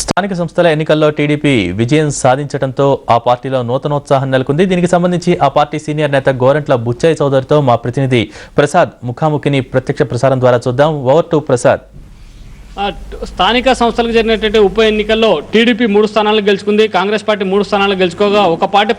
స్థానిక సంస్థల ఎన్నికల్లో టీడీపీ విజయం సాధించడంతో ఆ పార్టీలో నూతనోత్సాహం నెలకొంది. దీనికి సంబంధించి ఆ పార్టీ సీనియర్ నేత గోరంట్ల బుచ్చయ్య చౌదరితో మా ప్రతినిధి ప్రసాద్ ముఖాముఖిని ప్రత్యక్ష ప్రసారం ద్వారా చూద్దాం. Over to Prasad. స్థానిక సంస్థలకు జరిగినటువంటి ఉప ఎన్నికల్లో టీడీపీ 3 స్థానాలు గెలుచుకుంది. కాంగ్రెస్ పార్టీ 3 స్థానాలు గెలుచుకోగా ఒక పార్టీ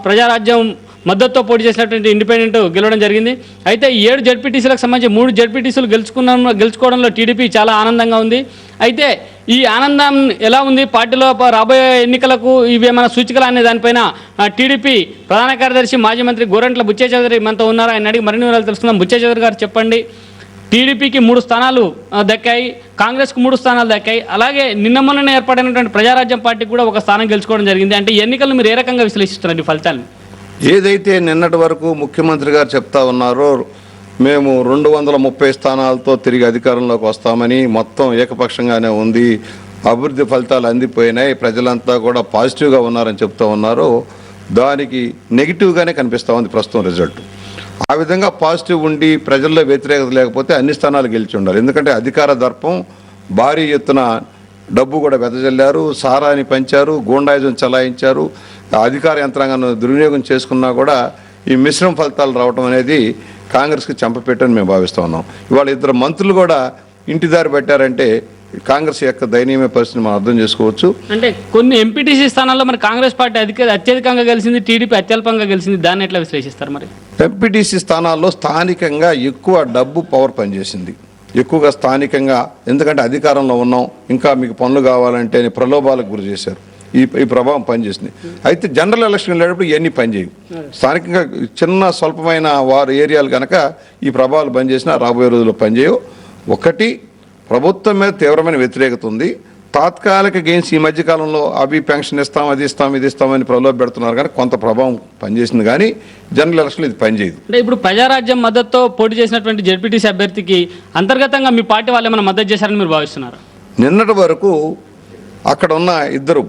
ప్రజారాజ్యం మద్దతుతో పోటీ చేసినటువంటి ఇండిపెండెంట్ గెలవడం జరిగింది. అయితే 7 జడ్పీటీసీలకు సంబంధించి 3 జడ్పీటీసీలు గెలుచుకోవడంలో టీడీపీ చాలా ఆనందంగా ఉంది. అయితే ఈ ఆనందం ఎలా ఉంది, పార్టీలో రాబోయే ఎన్నికలకు ఇవి ఏమైనా సూచికలు అనే దానిపైన టీడీపీ ప్రధాన కార్యదర్శి మాజీ మంత్రి గోరంట్ల బుచ్చయ్య చౌదరి మనతో ఉన్నారు. ఆయన అడిగి మరిన్ని వివరాలు తెలుసుకుందాం. బుచ్చయ్య చౌదరి గారు చెప్పండి, టీడీపీకి 3 స్థానాలు దక్కాయి, కాంగ్రెస్కు 3 స్థానాలు దక్కాయి, అలాగే నిన్న మొన్న ఏర్పడినటువంటి ప్రజారాజ్యం పార్టీకి కూడా ఒక స్థానం గెలుచుకోవడం జరిగింది. అంటే ఈ ఎన్నికలను మీరు ఏ రకంగా విశ్లేషిస్తున్నారు ఈ ఫలితాలను? ఏదైతే నిన్నటి వరకు ముఖ్యమంత్రి గారు చెప్తా ఉన్నారో మేము 230 స్థానాలతో తిరిగి అధికారంలోకి వస్తామని, మొత్తం ఏకపక్షంగానే ఉంది, అభివృద్ధి ఫలితాలు అందిపోయినాయి, ప్రజలంతా కూడా పాజిటివ్గా ఉన్నారని చెప్తా ఉన్నారు, దానికి నెగిటివ్గానే కనిపిస్తూ ఉంది ప్రస్తుతం రిజల్ట్. ఆ విధంగా పాజిటివ్ ఉండి ప్రజల్లో వ్యతిరేకత లేకపోతే అన్ని స్థానాలు గెలిచి ఉండాలి. ఎందుకంటే అధికార దర్పం, భారీ ఎత్తున డబ్బు కూడా వెదజల్లారు, సారాని పెంచారు, గూండాయిజం చలాయించారు, అధికార యంత్రాంగాన్ని దుర్వినియోగం చేసుకున్నా కూడా ఈ మిశ్రమ ఫలితాలు రావడం అనేది కాంగ్రెస్కి చెంపపెట్టని మేము భావిస్తూ ఉన్నాం. ఇవాళ 2 మంత్రులు కూడా ఇంటిదారి పెట్టారంటే కాంగ్రెస్ యొక్క దయనీయమైన పరిస్థితిని మనం అర్థం చేసుకోవచ్చు. అంటే కొన్ని ఎంపీటీసీ స్థానాల్లో మరి కాంగ్రెస్ పార్టీ అత్యధికంగా గెలిచింది, టీడీపీ అత్యల్పంగా గెలిచింది, దాన్ని ఎట్లా విశ్లేషిస్తారు? మరి ఎంపీటీసీ స్థానాల్లో స్థానికంగా ఎక్కువ డబ్బు పవర్ పనిచేసింది, ఎక్కువగా స్థానికంగా. ఎందుకంటే అధికారంలో ఉన్నాం, ఇంకా మీకు పనులు కావాలంటే ప్రలోభాలకు గురి చేశారు, ఈ ప్రభావం పనిచేసింది. అయితే జనరల్ ఎలక్షన్ వెళ్ళేటప్పుడు ఇవన్నీ పనిచేయవు. స్థానికంగా చిన్న స్వల్పమైన వారు ఏరియాలు కనుక ఈ ప్రభావాలు పనిచేసినా రాబోయే రోజుల్లో పనిచేయవు. ఒకటి, ప్రభుత్వం మీద తీవ్రమైన వ్యతిరేకత ఉంది. తాత్కాలిక గెయిన్స్ ఈ మధ్యకాలంలో అవి పెన్షన్ ఇస్తాం, అది ఇస్తాం, ఇది ఇస్తామని ప్రలోభ పెడుతున్నారు, కానీ కొంత ప్రభావం పనిచేసింది, కానీ జనరల్ ఎలక్షన్లో ఇది పనిచేయదు. అంటే ఇప్పుడు ప్రజారాజ్యం మద్దతుతో పోటీ చేసినటువంటి జడ్పీటీసీ అభ్యర్థికి అంతర్గతంగా మీ పార్టీ వాళ్ళు ఏమైనా మద్దతు చేశారని మీరు భావిస్తున్నారు? నిన్నటి వరకు అక్కడ ఉన్న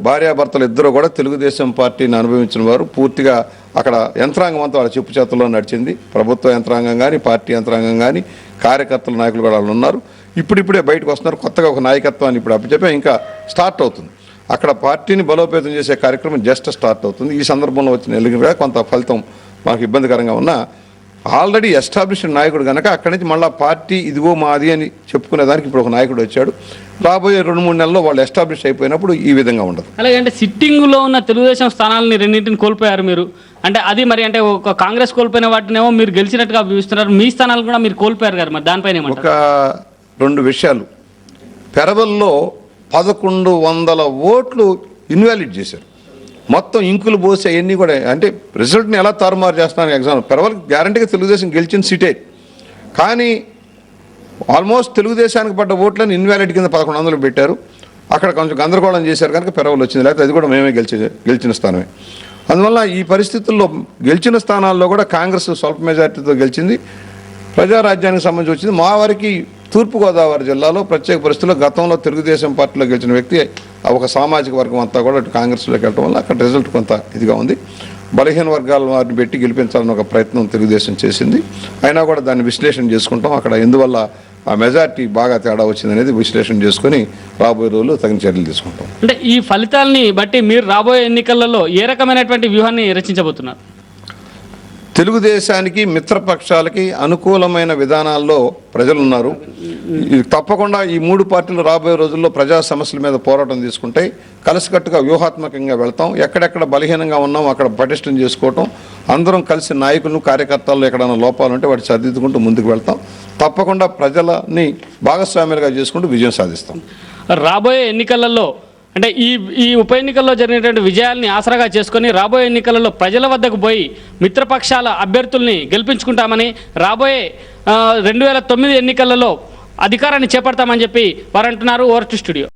భార్యాభర్తలు ఇద్దరు కూడా తెలుగుదేశం పార్టీని అనుభవించిన వారు. పూర్తిగా అక్కడ యంత్రాంగం అంతా వాళ్ళ చెప్పు చేతుల్లో నడిచింది. ప్రభుత్వ యంత్రాంగం కానీ, పార్టీ యంత్రాంగం కానీ, కార్యకర్తలు, నాయకులు కూడా వాళ్ళు ఉన్నారు. ఇప్పుడిప్పుడే బయటకు వస్తున్నారు. కొత్తగా ఒక నాయకత్వాన్ని ఇప్పుడు అప్పచెప్పి ఇంకా స్టార్ట్ అవుతుంది. అక్కడ పార్టీని బలోపేతం చేసే కార్యక్రమం జస్ట్ స్టార్ట్ అవుతుంది. ఈ సందర్భంలో వచ్చిన ఎన్నికగా కొంత ఫలితం మాకు ఇబ్బందికరంగా ఉన్నా, ఆల్రెడీ ఎస్టాబ్లిష్డ్ నాయకుడు కనుక అక్కడి నుంచి మళ్ళీ పార్టీ ఇదిగో మాది అని చెప్పుకునేదానికి ఇప్పుడు ఒక నాయకుడు వచ్చాడు. రాబోయే 2-3 నెలల్లో వాళ్ళు ఎస్టాబ్లిష్ అయిపోయినప్పుడు ఈ విధంగా ఉండదు. అలాగే అంటే సిట్టింగ్లో ఉన్న తెలుగుదేశం స్థానాలని 2 కోల్పోయారు మీరు. అంటే అది మరి అంటే ఒక కాంగ్రెస్ కోల్పోయిన వాటినేమో మీరు గెలిచినట్టుగా భావిస్తున్నారు, మీ స్థానాలు కూడా మీరు కోల్పోయారు కదా, మరి దానిపైన ఒక 2 విషయాలు. పెరవల్లో 1100 ఓట్లు ఇన్వాలిడ్ చేశారు. మొత్తం ఇంకులు పోసి అవన్నీ కూడా, అంటే రిజల్ట్ని ఎలా తారుమారు చేస్తున్నాను ఎగ్జామ్. పెరవల్ గ్యారంటీగా తెలుగుదేశం గెలిచిన సీటే, కానీ ఆల్మోస్ట్ తెలుగుదేశానికి పడ్డ ఓట్లను ఇన్వాలిడ్ కింద 1100 పెట్టారు. అక్కడ కొంచెం గందరగోళం చేశారు కనుక పెరవల్ వచ్చింది, లేకపోతే అది కూడా మేమే గెలిచిన స్థానమే. అందువల్ల ఈ పరిస్థితుల్లో గెలిచిన స్థానాల్లో కూడా కాంగ్రెస్ స్వల్ప మెజార్టీతో గెలిచింది. ప్రజారాజ్యానికి సంబంధించి వచ్చింది. మా వారికి తూర్పుగోదావరి జిల్లాలో ప్రత్యేక పరిస్థితుల్లో గతంలో తెలుగుదేశం పార్టీలో గెలిచిన వ్యక్తి ఒక సామాజిక వర్గం అంతా కూడా కాంగ్రెస్లోకి వెళ్ళడం వల్ల అక్కడ రిజల్ట్ కొంత ఇదిగా ఉంది. బలహీన వర్గాల వారిని పెట్టి గెలిపించాలని ఒక ప్రయత్నం తెలుగుదేశం చేసింది. అయినా కూడా దాన్ని విశ్లేషణ చేసుకుంటాం. అక్కడ ఎందువల్ల ఆ మెజార్టీ బాగా తేడా వచ్చింది అనేది విశ్లేషణ చేసుకుని రాబోయే రోజుల్లో తగిన చర్యలు తీసుకుంటాం. అంటే ఈ ఫలితాలని బట్టి మీరు రాబోయే ఎన్నికలలో ఏ రకమైనటువంటి వ్యూహాన్ని రచించబోతున్నారు? తెలుగుదేశానికి, మిత్రపక్షాలకి అనుకూలమైన విధానాల్లో ప్రజలు ఉన్నారు. తప్పకుండా ఈ 3 పార్టీలు రాబోయే రోజుల్లో ప్రజా సమస్యల మీద పోరాటం తీసుకుంటాయి. కలిసికట్టుగా వ్యూహాత్మకంగా వెళ్తాం. ఎక్కడెక్కడ బలహీనంగా ఉన్నాం అక్కడ పటిష్టం చేసుకోవటం, అందరం కలిసి నాయకులను, కార్యకర్తల్లో ఎక్కడైనా లోపాలు ఉంటే వాటి సర్దిద్దుకుంటూ ముందుకు వెళ్తాం. తప్పకుండా ప్రజలని భాగస్వామ్యాలుగా చేసుకుంటూ విజయం సాధిస్తాం. రాబోయే ఎన్నికలలో అంటే ఈ ఉప ఎన్నికల్లో జరిగినటువంటి విజయాల్ని ఆసరాగా చేసుకొని రాబోయే ఎన్నికలలో ప్రజల వద్దకు పోయి మిత్రపక్షాల అభ్యర్థుల్ని గెలిపించుకుంటామని, రాబోయే 2009 ఎన్నికలలో అధికారాన్ని చేపడతామని చెప్పి వారు అంటున్నారు. Over to studio.